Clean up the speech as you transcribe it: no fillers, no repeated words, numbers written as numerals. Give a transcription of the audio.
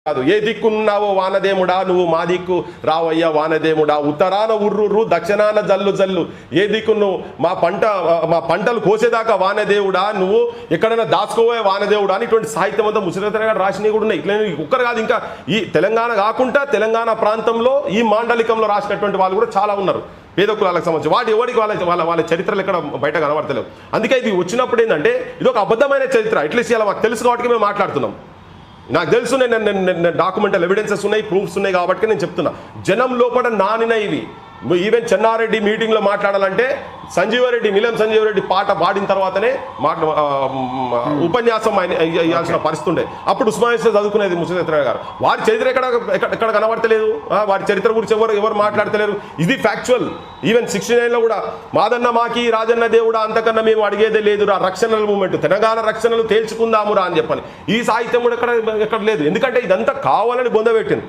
కాదు. ఏ దిక్కున్నావో వానదేముడా నువ్వు మా దిక్కు రావయ్యా వానదేముడా, ఉత్తరాన ఉర్రుర్రు దక్షిణాన జల్లు జల్లు, ఏ దిక్కు నువ్వు మా పంటలు కోసేదాకా వానదేవుడా, నువ్వు ఎక్కడైనా దాచుకోవే వానదేవుడా అని ఇటువంటి సాహిత్యం అంతా ముసిరతన గారు రాసినవి కూడా ఉన్నాయి. ఇట్లా ఒక్కరు కాదు, ఇంకా ఈ తెలంగాణ కాకుండా తెలంగాణ ప్రాంతంలో ఈ మాండలికంలో రాసినటువంటి వాళ్ళు కూడా చాలా ఉన్నారు పేద కులాలకు సంబంధించి. వాటి ఎవరికి వాళ్ళ చరిత్రలు ఎక్కడ బయట కనబడతలేవు. అందుకే ఇది వచ్చినప్పుడు ఏంటంటే ఇది ఒక అబద్ధమైన చరిత్ర. అట్లీస్ట్ ఇలా మాకు తెలుసు కాబట్టి మేము మాట్లాడుతున్నాం. నాకు తెలుసు, నేను డాక్యుమెంటల్ ఎవిడెన్సెస్ ఉన్నాయి, ప్రూఫ్స్ ఉన్నాయి కాబట్టి నేను చెప్తున్నా. జనం లోపల నానిన ఇవి. ఈవెన్ చెన్నారెడ్డి మీటింగ్లో మాట్లాడాలంటే నీలం సంజీవరెడ్డి పాట పాడిన తర్వాతనే ఉపన్యాసం ఇవ్వాల్సిన పరిస్థితి ఉండే. అప్పుడు ఉస్మానియా చదువుకునేది ముసలిరత్న గారు. వారి చరిత్ర ఎక్కడ కనబడతలేదు, వారి చరిత్ర గురించి ఎవరు మాట్లాడతలేరు. ఇది ఫ్యాక్చువల్. ఈవెన్ 69లో కూడా మాదన్న మాకి రాజన్న దేవుడా అంతకన్నా మేము అడిగేదే లేదు రా, రక్షణల మూమెంట్ తెలంగాణ రక్షణలు తేల్చుకుందామురా అని చెప్పని ఈ సాహిత్యం కూడా ఎక్కడ లేదు. ఎందుకంటే ఇదంతా కావాలని బొందబెట్టింది.